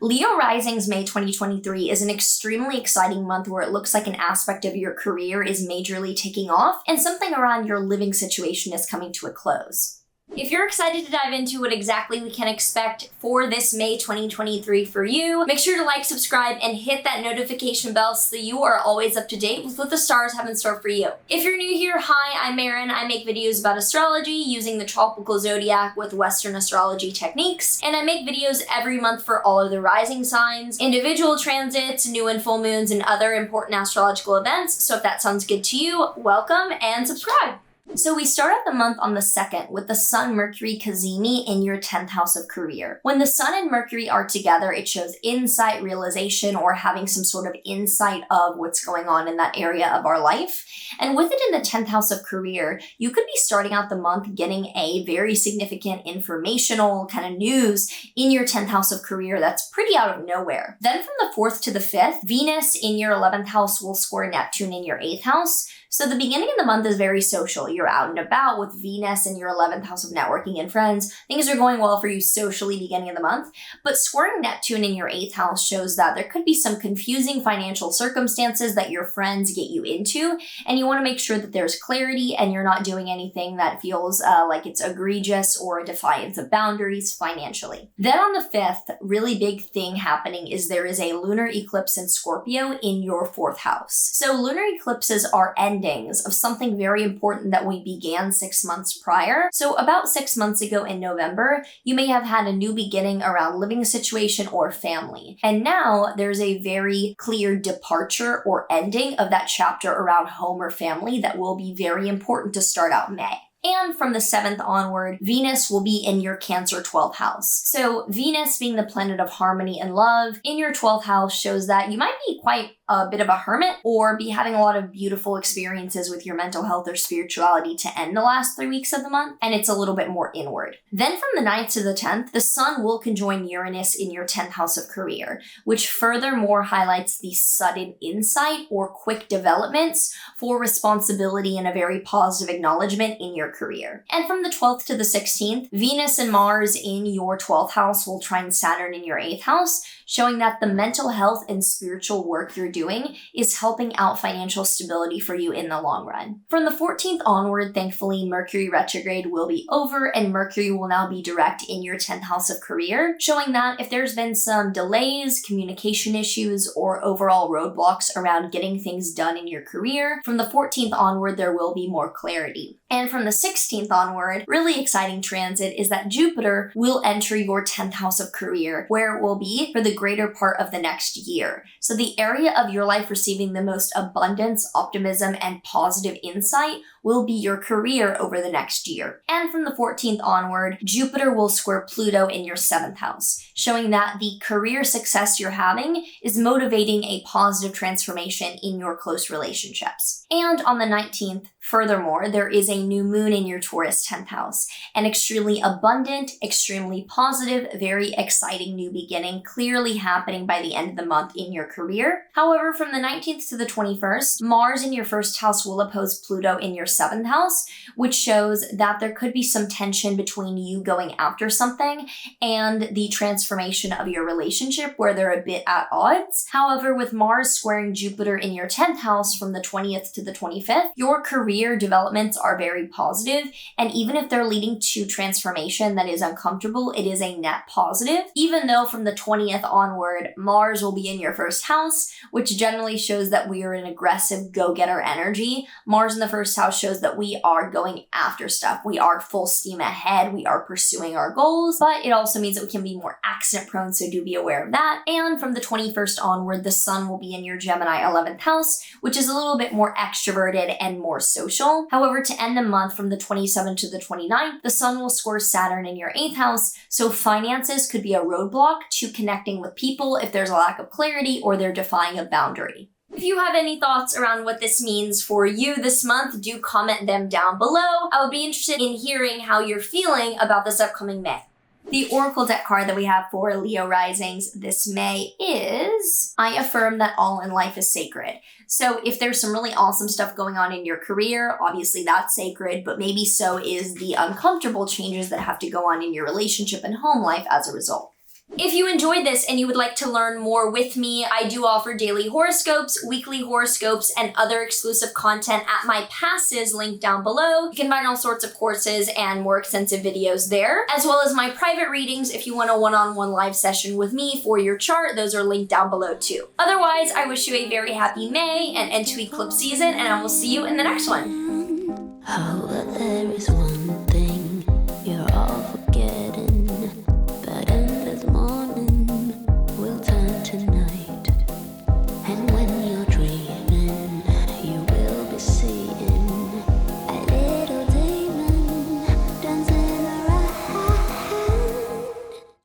Leo Rising's May 2023 is an extremely exciting month where it looks like an aspect of your career is majorly taking off and something around your living situation is coming to a close. If you're excited to dive into what exactly we can expect for this May 2023 for you, make sure to like, subscribe, and hit that notification bell so that you are always up to date with what the stars have in store for you. If you're new here, hi, I'm Maren. I make videos about astrology using the tropical zodiac with Western astrology techniques, and I make videos every month for all of the rising signs, individual transits, new and full moons, and other important astrological events. So if that sounds good to you, welcome and subscribe. So we start out the month on the 2nd with the Sun-Mercury cazimi in your 10th house of career. When the Sun and Mercury are together, it shows insight, realization, or having some sort of insight of what's going on in that area of our life. And with it in the 10th house of career, you could be starting out the month getting a very significant informational kind of news in your 10th house of career that's pretty out of nowhere. Then from the 4th to the 5th, Venus in your 11th house will square Neptune in your 8th house. So the beginning of the month is very social. You're out and about with Venus in your 11th house of networking and friends. Things are going well for you socially beginning of the month. But squaring Neptune in your 8th house shows that there could be some confusing financial circumstances that your friends get you into. And you want to make sure that there's clarity and you're not doing anything that feels like it's egregious or a defiance of boundaries financially. Then on the 5th, really big thing happening is there is a lunar eclipse in Scorpio in your 4th house. So lunar eclipses are endings of something very important that we began 6 months prior. So about 6 months ago in November, you may have had a new beginning around living situation or family. And now there's a very clear departure or ending of that chapter around home or family that will be very important to start out May. And from the 7th onward, Venus will be in your Cancer 12th house. So Venus being the planet of harmony and love in your 12th house shows that you might be quite a bit of a hermit or be having a lot of beautiful experiences with your mental health or spirituality to end the last 3 weeks of the month, and it's a little bit more inward. Then from the 9th to the 10th, the Sun will conjoin Uranus in your 10th house of career, which furthermore highlights the sudden insight or quick developments for responsibility and a very positive acknowledgement in your career. And from the 12th to the 16th, Venus and Mars in your 12th house will trine Saturn in your 8th house, showing that the mental health and spiritual work you're doing is helping out financial stability for you in the long run. From the 14th onward, thankfully, Mercury retrograde will be over and Mercury will now be direct in your 10th house of career, showing that if there's been some delays, communication issues, or overall roadblocks around getting things done in your career, from the 14th onward, there will be more clarity. And from the 16th onward, really exciting transit is that Jupiter will enter your 10th house of career, where it will be for the greater part of the next year. So the area of your life receiving the most abundance, optimism, and positive insight will be your career over the next year. And from the 14th onward, Jupiter will square Pluto in your 7th house, showing that the career success you're having is motivating a positive transformation in your close relationships. And on the 19th, furthermore, there is a new moon in your Taurus 10th house, an extremely abundant, extremely positive, very exciting new beginning clearly happening by the end of the month in your career. However, from the 19th to the 21st, Mars in your 1st house will oppose Pluto in your 7th house, which shows that there could be some tension between you going after something and the transformation of your relationship where they're a bit at odds. However, with Mars squaring Jupiter in your 10th house from the 20th to the 25th, your career developments are very positive, and even if they're leading to transformation that is uncomfortable, it is a net positive. Even though from the 20th onward, Mars will be in your 1st house, which generally shows that we are an aggressive go-getter energy. Mars in the 1st house shows that we are going after stuff. We are full steam ahead. We are pursuing our goals, but it also means that we can be more accident prone, so do be aware of that. And from the 21st onward, the Sun will be in your Gemini 11th house, which is a little bit more extroverted and more social. However, to end the month from the 27th to the 29th, the Sun will square Saturn in your 8th house, so finances could be a roadblock to connecting with people if there's a lack of clarity or they're defying a boundary. If you have any thoughts around what this means for you this month, do comment them down below. I would be interested in hearing how you're feeling about this upcoming May. The Oracle deck card that we have for Leo risings this May is I affirm that all in life is sacred. So if there's some really awesome stuff going on in your career, obviously that's sacred, but maybe so is the uncomfortable changes that have to go on in your relationship and home life as a result. If you enjoyed this and you would like to learn more with me, I do offer daily horoscopes, weekly horoscopes, and other exclusive content at my passes linked down below. You can find all sorts of courses and more extensive videos there, as well as my private readings if you want a one-on-one live session with me for your chart. Those are linked down below too. Otherwise, I wish you a very happy May and end to eclipse season, and I will see you in the next one. Oh, but there is one thing you're all